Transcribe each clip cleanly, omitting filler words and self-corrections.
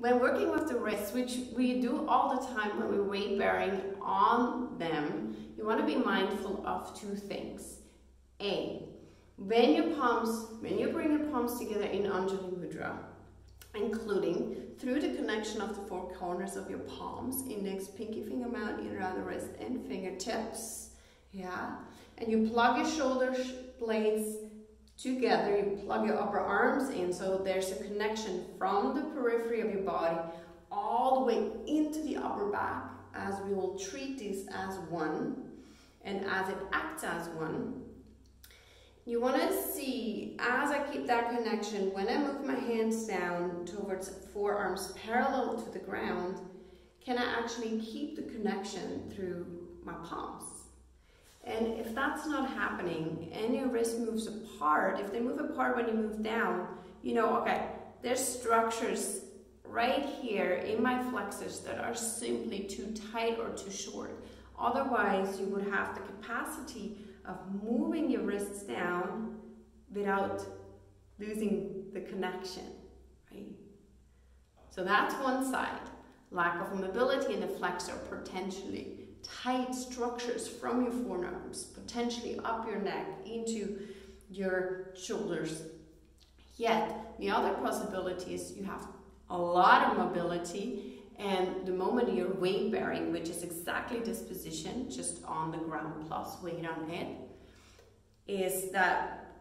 When working with the wrists, which we do all the time when we're weight bearing on them, you want to be mindful of two things. A, when you bring your palms together in Anjali Mudra, including through the connection of the four corners of your palms, index, pinky finger mounted in around the wrist and fingertips, yeah, and you plug your shoulder blades together, you plug your upper arms in, so there's a connection from the periphery of your body all the way into the upper back, as we will treat this as one, and as it acts as one. You want to see, as I keep that connection, when I move my hands down towards forearms parallel to the ground, can I actually keep the connection through my palms? And if that's not happening and your wrist moves apart, if they move apart when you move down, you know, okay, there's structures right here in my flexors that are simply too tight or too short. Otherwise, you would have the capacity of moving your wrists down without losing the connection, right? So that's one side. Lack of mobility in the flexor, potentially tight structures from your forearms, potentially up your neck into your shoulders. Yet the other possibility is you have a lot of mobility, and the moment you're weight bearing, which is exactly this position, just on the ground plus weight on it, is that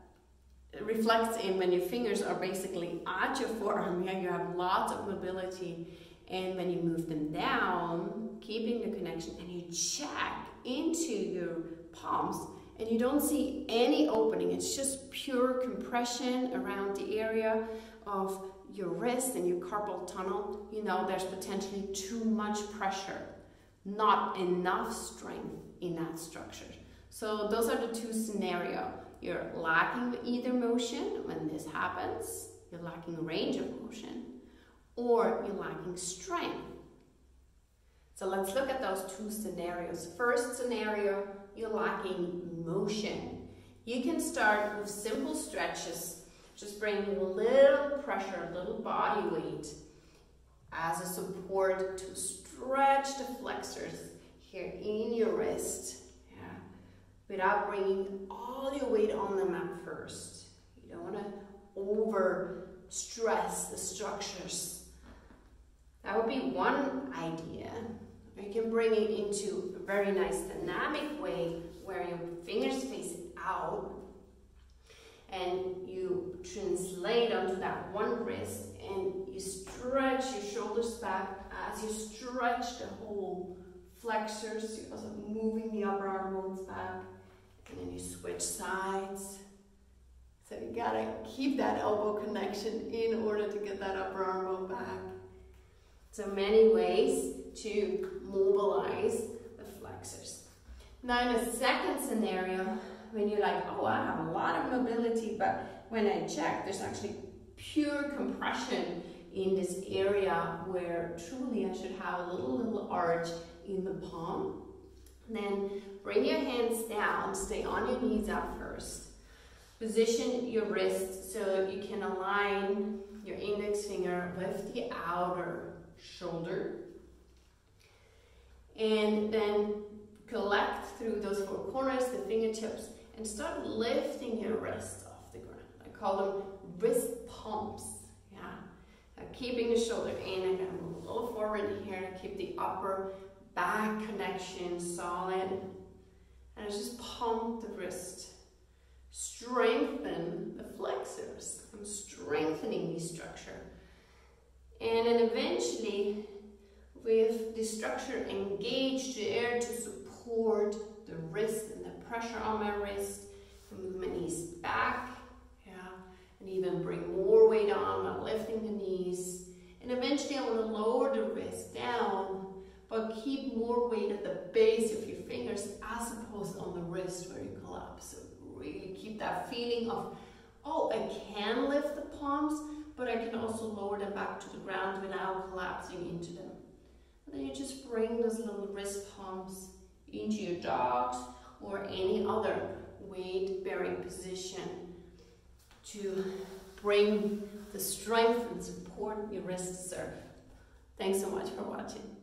it reflects in when your fingers are basically at your forearm. Yeah, you have lots of mobility, and when you move them down, keeping the connection, and you check into your palms, and you don't see any opening, it's just pure compression around the area of your wrist and your carpal tunnel, you know there's potentially too much pressure, not enough strength in that structure. So those are the two scenarios. You're lacking either motion when this happens, you're lacking range of motion, or you're lacking strength. So let's look at those two scenarios. First scenario, you're lacking motion. You can start with simple stretches. Just bringing a little pressure, a little body weight as a support to stretch the flexors here in your wrist, yeah, without bringing all your weight on them at first. You don't want to over stress the structures. That would be one idea. Or you can bring it into a very nice dynamic way where your fingers face out, and you translate onto that one wrist, and you stretch your shoulders back as you stretch the whole flexors. You're also moving the upper arm bones back, and then you switch sides. So you gotta keep that elbow connection in order to get that upper arm bone back. So many ways to mobilize the flexors. Now in the second scenario, when you're like, oh, I have a lot of mobility, but when I check, there's actually pure compression in this area where truly I should have a little arch in the palm. Then bring your hands down, stay on your knees at first. Position your wrist so you can align your index finger with the outer shoulder. And then collect through those four corners, the fingertips, and start lifting your wrists off the ground. I call them wrist pumps. Yeah. Now keeping the shoulder in, and then move a little forward here to keep the upper back connection solid. And just pump the wrist. Strengthen the flexors. I'm strengthening the structure. And then eventually, with the structure engaged there to support the wrist and the pressure on my wrist, I move my knees back, yeah, and even bring more weight on while lifting the knees. And eventually I want to lower the wrist down, but keep more weight at the base of your fingers as opposed on the wrist where you collapse. So really keep that feeling of, oh, I can lift the palms, but I can also lower them back to the ground without collapsing into them. And then you just bring those little wrist palms into your dogs or any other weight-bearing position to bring the strength and support your wrist serve. Thanks so much for watching.